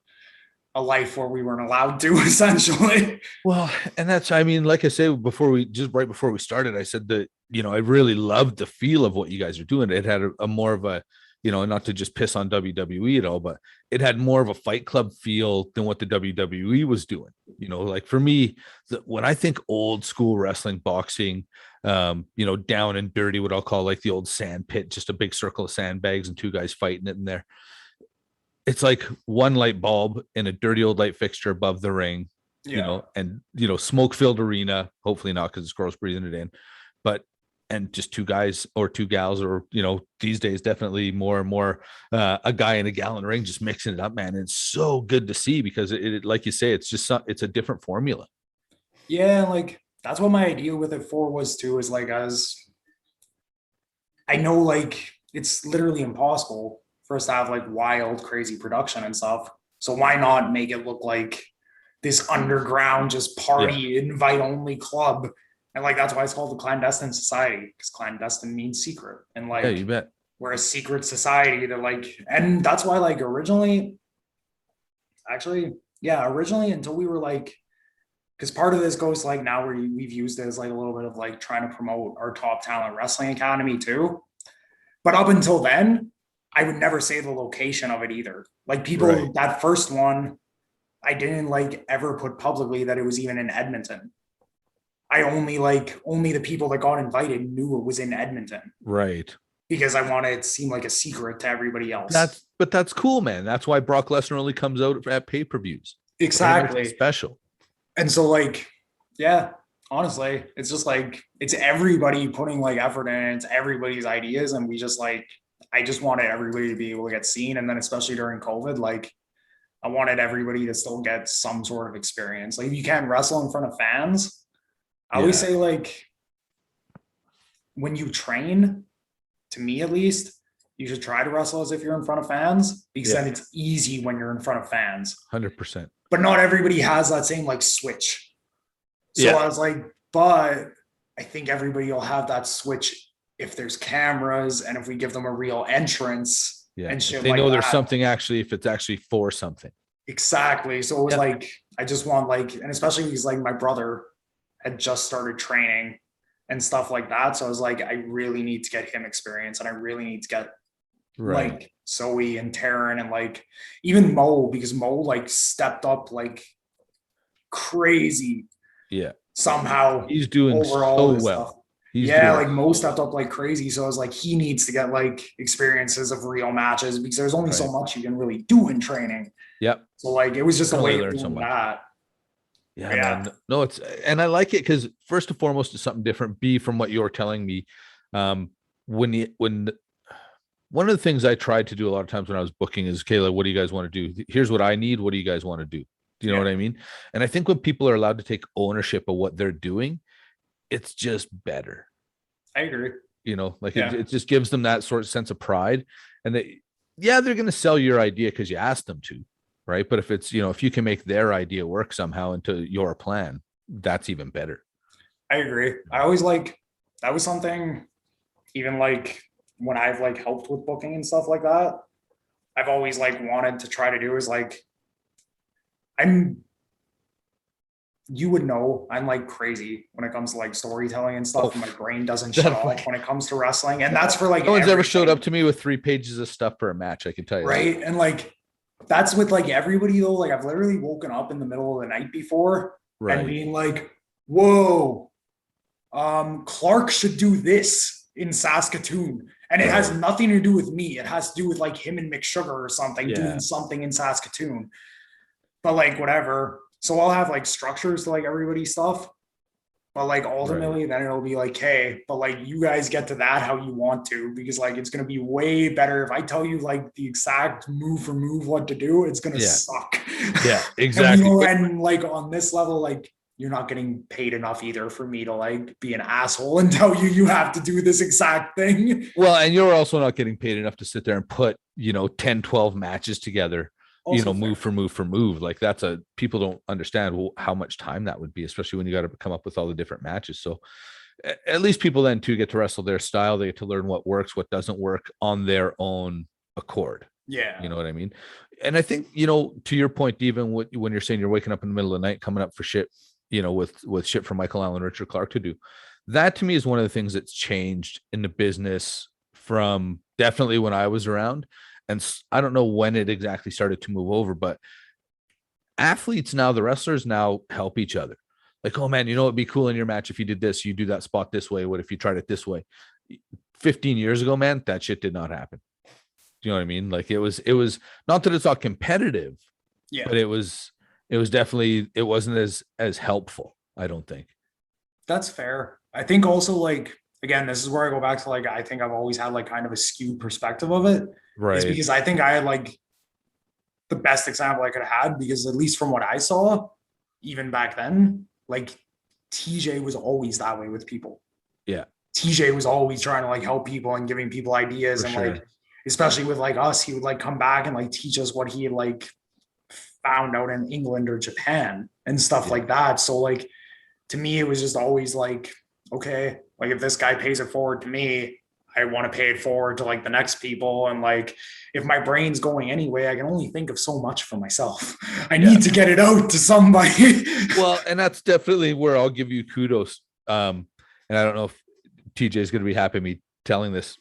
a life where we weren't allowed to, essentially. Well, and that's, I mean, like I said, right before we started, I said that, you know, I really loved the feel of what you guys are doing. It had a more of a, you know, not to just piss on WWE at all, but it had more of a Fight Club feel than what the WWE was doing. You know, like for me, when I think old school wrestling, boxing, you know, down and dirty, what I'll call like the old sand pit, just a big circle of sandbags and two guys fighting it in there. It's like one light bulb and a dirty old light fixture above the ring, you know, and, you know, smoke-filled arena, hopefully not because it's gross breathing it in, but, and just two guys or two gals, or, you know, these days, definitely more and more a guy in a gal in the ring, just mixing it up, man. It's so good to see because it like you say, it's just, it's a different formula. Yeah. Like that's what my idea with it for was too, is like, as I know, like it's literally impossible for us to have like wild, crazy production and stuff. So why not make it look like this underground, just party, invite only club? And like, that's why it's called the Clandestine Society, because clandestine means secret. And like, yeah, you bet. We're a secret society that like, and that's why like originally until we were like, because part of this goes like now we've used it as like a little bit of like trying to promote our Top Talent Wrestling Academy too. But up until then, I would never say the location of it either. Like people, that first one, I didn't like ever put publicly that it was even in Edmonton. I only the people that got invited knew it was in Edmonton. Right. Because I wanted it to seem like a secret to everybody else. That's cool, man. That's why Brock Lesnar only comes out at pay-per-views. Exactly. Special. And so like, yeah, honestly, it's just like, it's everybody putting like effort in, it's everybody's ideas. And we just like, I just wanted everybody to be able to get seen. And then especially during COVID, like I wanted everybody to still get some sort of experience. Like if you can't wrestle in front of fans, I always say like, when you train, to me at least, you should try to wrestle as if you're in front of fans, because Yeah. then it's easy when you're in front of fans. 100%. But not everybody has that same like switch. So Yeah. I was like, but I think everybody will have that switch if there's cameras and if we give them a real entrance Yeah. and shit If they like know there's that. something actually, if it's actually for something. Exactly. So it was Yeah. like, I just want like, and especially because like my brother had just started training and stuff like that. So I was like, I really need to get him experience, and I really need to get like Zoe and Taryn and like even Mo, because Mo like stepped up like crazy Yeah. somehow He's doing overall so this well. stuff. He's Yeah, doing like Mo stepped up like crazy. So I was like, he needs to get like experiences of real matches, because there's only so Right. much you can really do in training. Yep. So like it was just a Can only way of learn so doing much. that. Yeah, Yeah. man. No, it's, and I like it because first and foremost, it's something different. B, from what you're telling me, when one of the things I tried to do a lot of times when I was booking is, Kayla, what do you guys want to do? Here's what I need. What do you guys want to do? Do you know what I mean? And I think when people are allowed to take ownership of what they're doing, it's just better. I agree. You know, like Yeah. it just gives them that sort of sense of pride. And they're going to sell your idea because you asked them to, right? But if it's, if you can make their idea work somehow into your plan, that's even better. I agree. I always like, that was something, even like when I've like helped with booking and stuff like that, I've always like wanted to try to do is like, you would know I'm like crazy when it comes to like storytelling and stuff. And my brain doesn't shut off when it comes to wrestling. And that's for like, no one's ever showed up to me with 3 pages of stuff for a match, I can tell you. Right. And like, that's with like everybody though. Like I've literally woken up in the middle of the night before and being like, whoa, Clark should do this in Saskatoon. And it has nothing to do with me. It has to do with like him and McSugar or something, doing something in Saskatoon. But like, whatever. So I'll have like structures to like everybody's stuff. But like ultimately then it'll be like, hey, but like you guys get to that how you want to, because like it's going to be way better if I tell you like the exact move for move what to do. It's going to suck. Yeah, exactly. And like on this level, like you're not getting paid enough either for me to like be an asshole and tell you have to do this exact thing. Well, and you're also not getting paid enough to sit there and put 10, 12 matches together. Also move for move. Like people don't understand how much time that would be, especially when you got to come up with all the different matches. So at least people then too get to wrestle their style. They get to learn what works, what doesn't work on their own accord. Yeah. You know what I mean? And I think, to your point, even when you're saying you're waking up in the middle of the night, coming up for shit, with shit from Michael Allen, Richard Clark to do, that to me is one of the things that's changed in the business from definitely when I was around. And I don't know when it exactly started to move over, but athletes now, the wrestlers now help each other. Like, oh man, it'd be cool in your match if you did this, you do that spot this way. What if you tried it this way? 15 years ago, man, that shit did not happen. Do you know what I mean? Like it was not that it's not competitive, but it was definitely, it wasn't as helpful. I don't think. That's fair. I think also like, again, this is where I go back to like, I think I've always had like kind of a skewed perspective of it. Right. Is because I think I had like the best example I could have had, because at least from what I saw, even back then, like TJ was always that way with people. Yeah. TJ was always trying to like help people and giving people ideas. And like, especially with like us, he would like come back and like teach us what he had like found out in England or Japan and stuff like that. So like, to me, it was just always like, okay, like if this guy pays it forward to me, I want to pay it forward to like the next people. And like, if my brain's going anyway, I can only think of so much for myself. I need to get it out to somebody. Well, and that's definitely where I'll give you kudos. And I don't know if TJ is going to be happy with me telling this.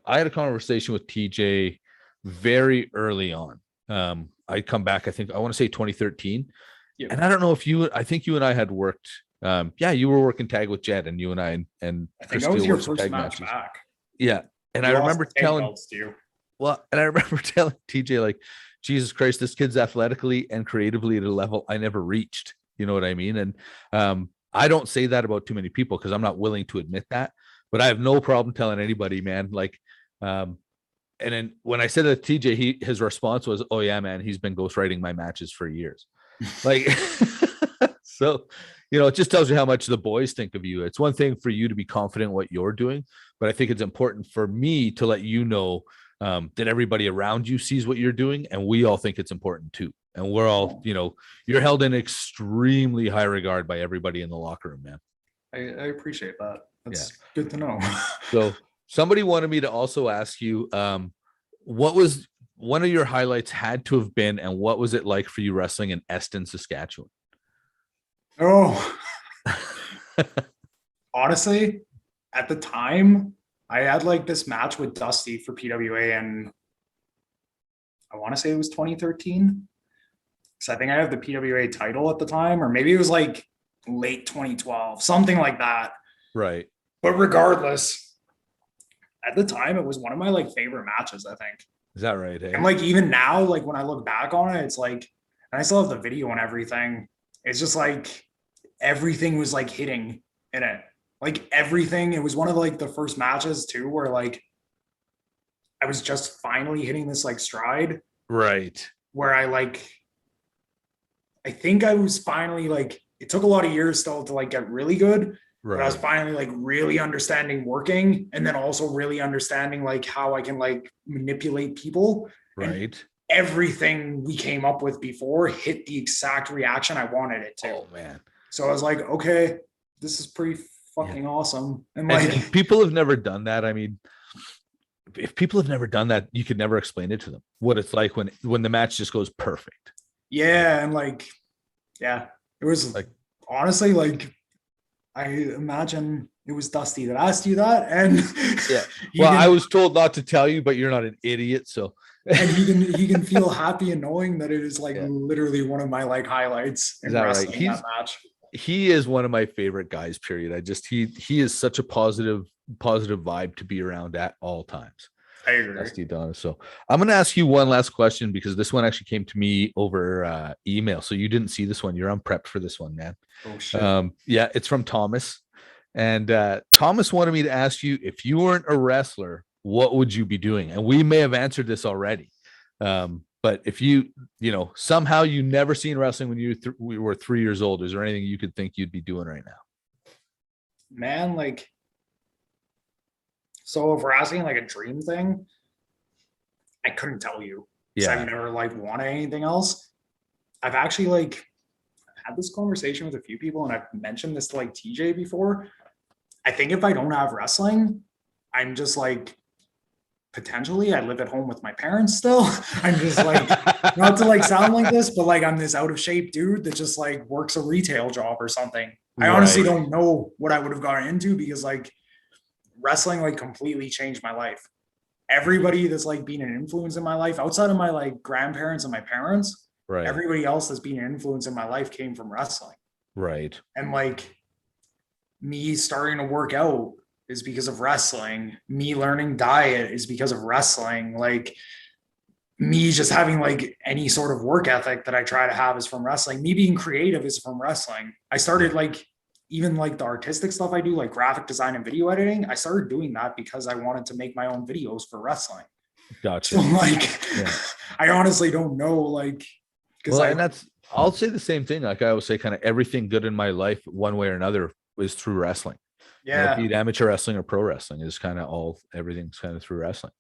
I had a conversation with TJ very early on. I come back, I want to say 2013. Yep. And I don't know if I think you and I had worked. You were working tag with Jed, and you and I I think that was your first match back. Yeah. And I remember telling TJ, like, Jesus Christ, this kid's athletically and creatively at a level I never reached. You know what I mean? And I don't say that about too many people because I'm not willing to admit that, but I have no problem telling anybody, man. Like, and then when I said that to TJ, his response was, "Oh yeah, man, he's been ghostwriting my matches for years." Like, so, it just tells you how much the boys think of you. It's one thing for you to be confident in what you're doing, but I think it's important for me to let you know that everybody around you sees what you're doing, and we all think it's important too. And we're all, you're held in extremely high regard by everybody in the locker room, man. I appreciate that. That's good to know. So somebody wanted me to also ask you, what was one of your highlights had to have been, and what was it like for you wrestling in Eston, Saskatchewan? Oh, honestly, at the time, I had like this match with Dusty for PWA, and I want to say it was 2013. So I think I have the PWA title at the time, or maybe it was like late 2012, something like that. Right. But regardless, at the time, it was one of my like favorite matches, I think. Is that right? Hey? And like even now, like when I look back on it, it's like, and I still have the video and everything. It's just like everything was like hitting in it. Like everything. It was one of like the first matches too, where like I was just finally hitting this like stride. Right. Where I think I was finally like, it took a lot of years still to like get really good. Right. But I was finally like really understanding working, and then also really understanding like how I can like manipulate people. Right. And everything we came up with before hit the exact reaction I wanted it to. Oh man. So I was like, okay, this is pretty fucking awesome. And like and people have never done that. I mean, if people have never done that, you could never explain it to them what it's like when the match just goes perfect. Yeah, and like, yeah, it was like honestly, like I imagine it was Dusty that asked you that, and yeah. Well, I was told not to tell you, but you're not an idiot, so. And he can feel happy and knowing that it is like literally one of my like highlights in wrestling. Right? That match. He is one of my favorite guys. Period. He is such a positive vibe to be around at all times. I agree. Dusty Donis. So I'm going to ask you one last question, because this one actually came to me over email. So you didn't see this one. You're unprepped for this one, man. Oh shit. Yeah, it's from Thomas. And Thomas wanted me to ask you, if you weren't a wrestler, what would you be doing? And we may have answered this already. But if somehow you never seen wrestling when you were 3 years old, is there anything you could think you'd be doing right now? Man, like, so if we're asking like a dream thing, I couldn't tell you. Yeah. I've never like wanted anything else. I've actually like had this conversation with a few people, and I've mentioned this to like TJ before. I think if I don't have wrestling, I'm just like, potentially I live at home with my parents still. I'm just like, not to like sound like this, but like I'm this out of shape dude that just like works a retail job or something. I honestly don't know what I would have gotten into, because like wrestling like completely changed my life. Everybody that's like been an influence in my life outside of my like grandparents and my parents, everybody else that's been an influence in my life came from wrestling. Right. And like me starting to work out is because of wrestling. Me learning diet is because of wrestling. Like me just having like any sort of work ethic that I try to have is from wrestling. Me being creative is from wrestling. I started like, even like the artistic stuff I do, like graphic design and video editing, I started doing that because I wanted to make my own videos for wrestling. Gotcha. So like, I honestly don't know, like, and I'll say the same thing. Like I always say, kind of everything good in my life, one way or another, is through wrestling. Yeah. Be it amateur wrestling or pro wrestling, is kind of everything's kind of through wrestling.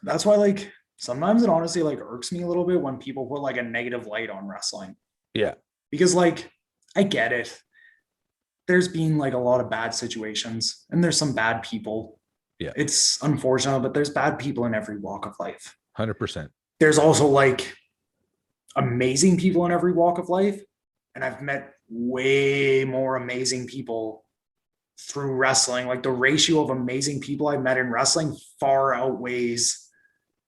That's why like sometimes it honestly like irks me a little bit when people put like a negative light on wrestling. Yeah. Because like, I get it. There's been like a lot of bad situations, and there's some bad people. Yeah. It's unfortunate, but there's bad people in every walk of life. 100%. There's also like amazing people in every walk of life. And I've met way more amazing people through wrestling. Like the ratio of amazing people I've met in wrestling far outweighs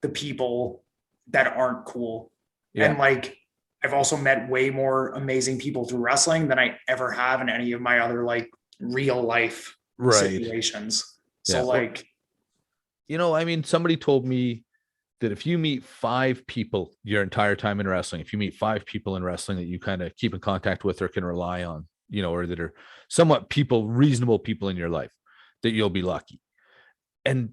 the people that aren't cool. Yeah. And like, I've also met way more amazing people through wrestling than I ever have in any of my other like real life situations. So like, I mean, somebody told me that if you meet 5 people your entire time in wrestling, if you meet 5 people in wrestling that you kind of keep in contact with or can rely on, or that are somewhat reasonable people in your life, that you'll be lucky. And,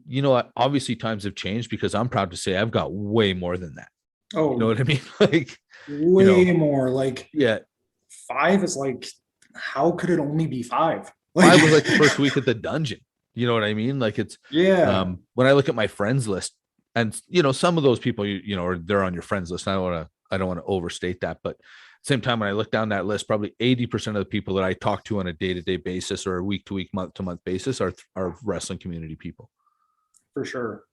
obviously times have changed, because I'm proud to say I've got way more than that. Oh, you know what I mean? Like way more. Like 5 is like, how could it only be 5? Like, 5 was like the first week at the dungeon. You know what I mean? Like it's when I look at my friends list, and some of those people, they're on your friends list. I don't want to overstate that, but at the same time, when I look down that list, probably 80% of the people that I talk to on a day-to-day basis or a week-to-week, month-to-month basis are wrestling community people. For sure.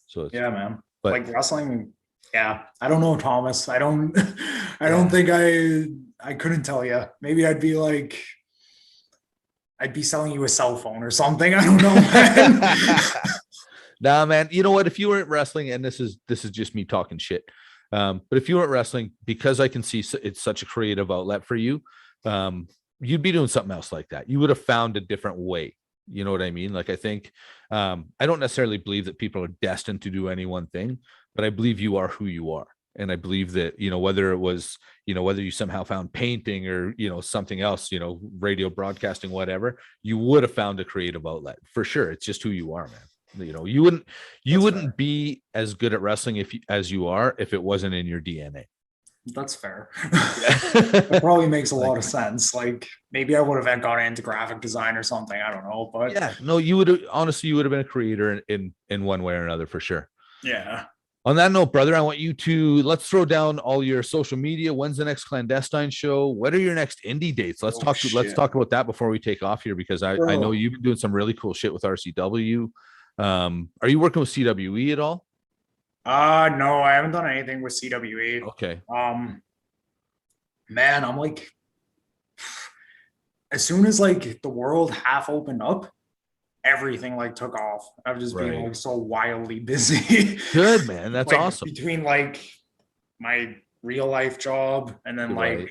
So it's, yeah, man. but Like wrestling. Yeah. I don't know, Thomas. I don't think I couldn't tell you. Maybe I'd be selling you a cell phone or something. I don't know, man. Nah, man. You know what? If you weren't wrestling, and this is just me talking shit, but if you weren't wrestling, because I can see it's such a creative outlet for you, you'd be doing something else like that. You would have found a different way. You know what I mean? Like, I think, I don't necessarily believe that people are destined to do any one thing, but I believe you are who you are. And I believe that, whether it was, whether you somehow found painting or, something else, radio broadcasting, whatever, you would have found a creative outlet for sure. It's just who you are, man. You wouldn't be as good at wrestling as you are if it wasn't in your DNA. That's fair. It probably makes a lot of sense. Like, maybe I would have gone into graphic design or something. I don't know, but yeah, no, you would have been a creator in one way or another for sure. Yeah. On that note, brother, I want you to let's throw down all your social media. When's the next Clandestine show? What are your next indie dates? Let's talk about that before we take off here, because I know you've been doing some really cool shit with RCW. Are you working with CWE at all? No, I haven't done anything with CWE. Okay. Man, I'm like, as soon as like the world half opened up, everything like took off. I've just been like so wildly busy. Good, man. That's like, awesome. Between like my real life job and then I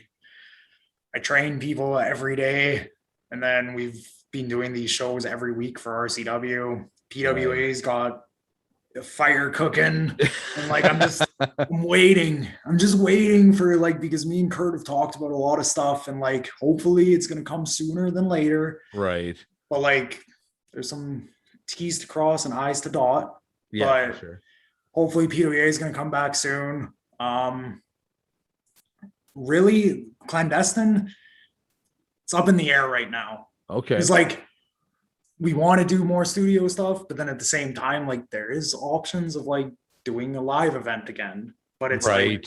train people every day, and then we've been doing these shows every week for RCW. PWA's got a fire cooking, and like I'm just waiting for like, because me and Kurt have talked about a lot of stuff, and like hopefully it's gonna come sooner than later, right? But like there's some T's to cross and I's to dot. Yeah, but for sure. Hopefully PWA is gonna come back soon. Really, Clandestine, it's up in the air right now. Okay. It's like we want to do more studio stuff, but then at the same time, like there is options of like doing a live event again. But it's like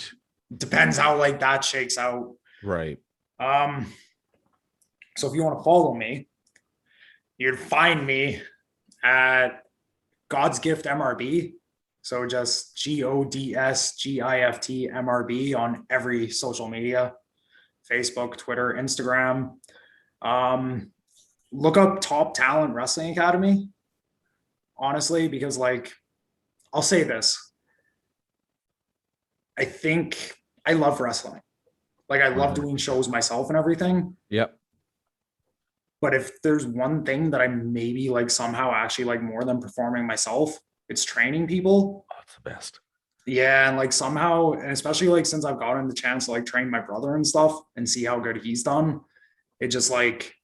depends how like that shakes out. Right. So if you want to follow me, you'd find me at God's Gift MRB. So just GODSGIFT MRB on every social media, Facebook, Twitter, Instagram. Look up Top Talent Wrestling Academy, honestly, because like, I'll say this. I think I love wrestling. Like I love doing shows myself and everything. Yep. But if there's one thing that I maybe like somehow actually like more than performing myself, it's training people. Oh, it's the best. Yeah. And like somehow, and especially like since I've gotten the chance to like train my brother and stuff and see how good he's done, it just like,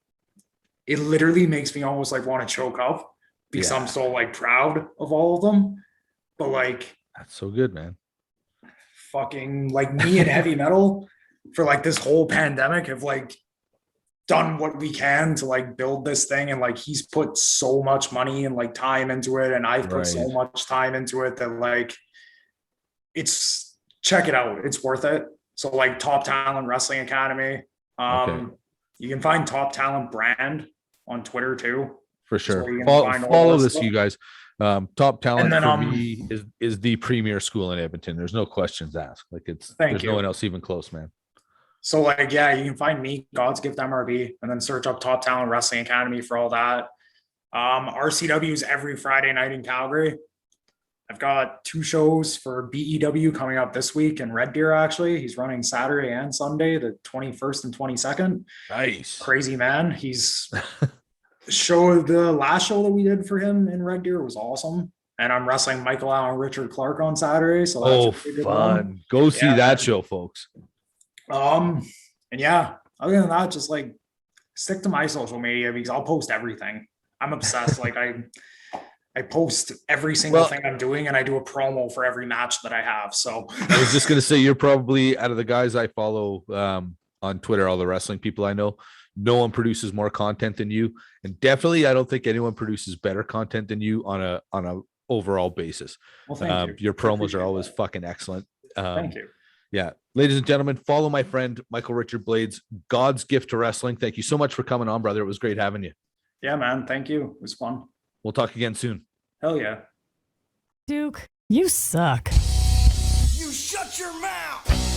it literally makes me almost like want to choke up because I'm so like proud of all of them. But like, that's so good, man. Fucking like me and heavy metal for like this whole pandemic have like done what we can to like build this thing, and like he's put so much money and like time into it, and I've put so much time into it that like it's, check it out, it's worth it. So like Top Talent Wrestling Academy. You can find Top Talent Brand on Twitter too, for sure. Follow this, you guys. Top Talent for me is the premier school in Edmonton. There's no questions asked. Like there's no one else even close, man. So like, yeah, you can find me, God's Gift MRB, and then search up Top Talent Wrestling Academy for all that. RCW's every Friday night in Calgary. I've got 2 shows for BEW coming up this week in Red Deer, actually. He's running Saturday and Sunday, the 21st and 22nd. Nice. Crazy man. He's the last show that we did for him in Red Deer was awesome. And I'm wrestling Michael Richard Clark on Saturday. So that's fun. Go see that show, folks. And yeah, other than that, just like stick to my social media because I'll post everything. I'm obsessed. Like I post every single thing I'm doing, and I do a promo for every match that I have. So I was just going to say, you're probably out of the guys I follow on Twitter, all the wrestling people I know, no one produces more content than you. And definitely, I don't think anyone produces better content than you on a overall basis. Well, thank you. Your I promos appreciate are always that. fucking excellent. Thank you. Yeah. Ladies and gentlemen, follow my friend Michael Richard Blais, God's gift to wrestling. Thank you so much for coming on, brother. It was great having you. Yeah, man. Thank you. It was fun. We'll talk again soon. Hell yeah. Duke, you suck. You shut your mouth.